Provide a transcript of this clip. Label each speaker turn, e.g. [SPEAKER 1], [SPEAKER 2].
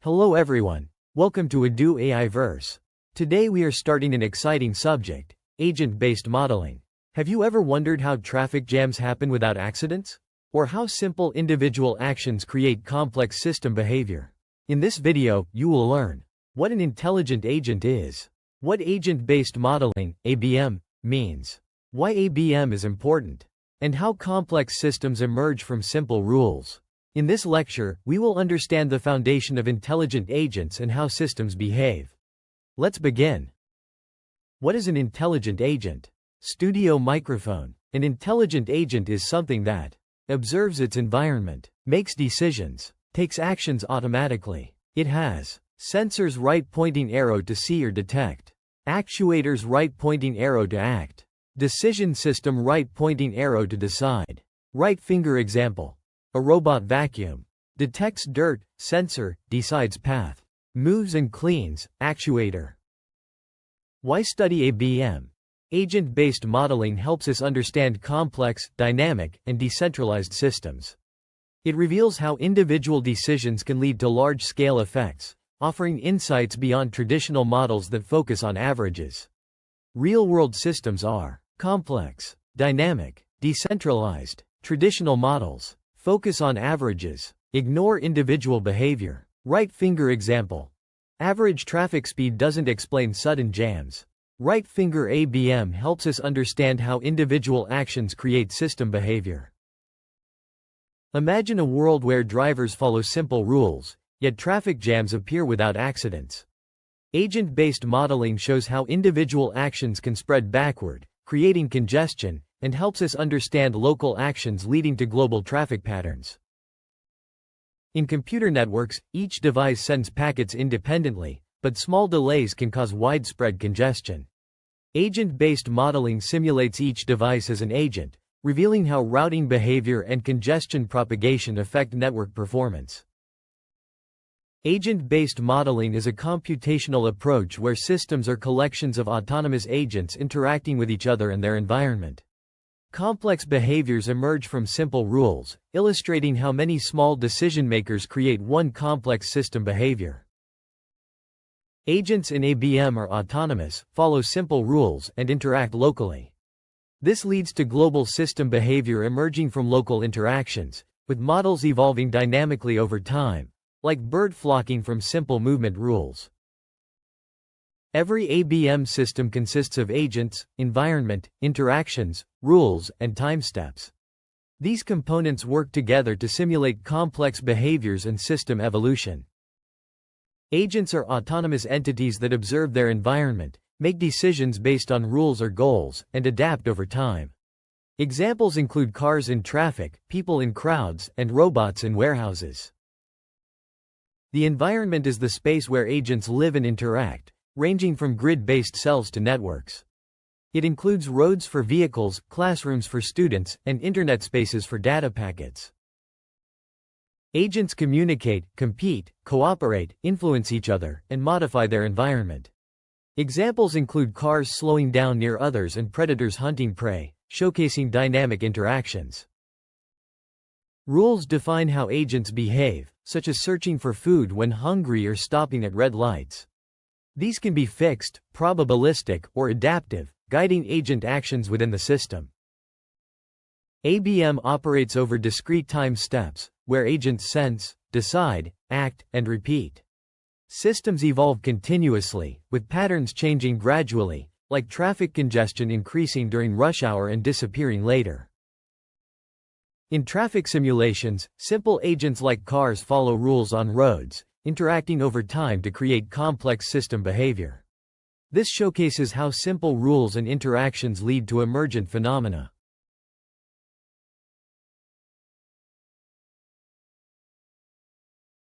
[SPEAKER 1] Hello everyone. Welcome to Edu AI Verse. Today we are starting an exciting subject, agent-based modeling. Have you ever wondered how traffic jams happen without accidents? Or how simple individual actions create complex system behavior? In this video, you will learn what an intelligent agent is, what agent-based modeling, ABM, means, why ABM is important, and how complex systems emerge from simple rules. In this lecture, we will understand the foundation of intelligent agents and how systems behave. Let's begin. What is an intelligent agent? Studio microphone. An intelligent agent is something that observes its environment, makes decisions, takes actions automatically. It has sensors right pointing arrow to see or detect, actuators right pointing arrow to act, decision system right pointing arrow to decide. Right finger example. A robot vacuum. Detects dirt, sensor, decides path. Moves and cleans, actuator. Why study ABM? Agent-based modeling helps us understand complex, dynamic, and decentralized systems. It reveals how individual decisions can lead to large-scale effects, offering insights beyond traditional models that focus on averages. Real-world systems are complex, dynamic, decentralized. Traditional models focus on averages, ignore individual behavior. Right finger example. Average traffic speed doesn't explain sudden jams. Right finger ABM helps us understand how individual actions create system behavior. Imagine a world where drivers follow simple rules, yet traffic jams appear without accidents. Agent-based modeling shows how individual actions can spread backward, creating congestion, and helps us understand local actions leading to global traffic patterns. In computer networks, each device sends packets independently, but small delays can cause widespread congestion. Agent-based modeling simulates each device as an agent, revealing how routing behavior and congestion propagation affect network performance. Agent-based modeling is a computational approach where systems are collections of autonomous agents interacting with each other and their environment. Complex behaviors emerge from simple rules, illustrating how many small decision-makers create one complex system behavior. Agents in ABM are autonomous, follow simple rules, and interact locally. This leads to global system behavior emerging from local interactions, with models evolving dynamically over time, like bird flocking from simple movement rules. Every ABM system consists of agents, environment, interactions, rules, and time steps. These components work together to simulate complex behaviors and system evolution. Agents are autonomous entities that observe their environment, make decisions based on rules or goals, and adapt over time. Examples include cars in traffic, people in crowds, and robots in warehouses. The environment is the space where agents live and interact, ranging from grid-based cells to networks. It includes roads for vehicles, classrooms for students, and internet spaces for data packets. Agents communicate, compete, cooperate, influence each other, and modify their environment. Examples include cars slowing down near others and predators hunting prey, showcasing dynamic interactions. Rules define how agents behave, such as searching for food when hungry or stopping at red lights. These can be fixed, probabilistic, or adaptive, guiding agent actions within the system. ABM operates over discrete time steps, where agents sense, decide, act, and repeat. Systems evolve continuously, with patterns changing gradually, like traffic congestion increasing during rush hour and disappearing later. In traffic simulations, simple agents like cars follow rules on roads, interacting over time to create complex system behavior. This showcases how simple rules and interactions lead to emergent phenomena.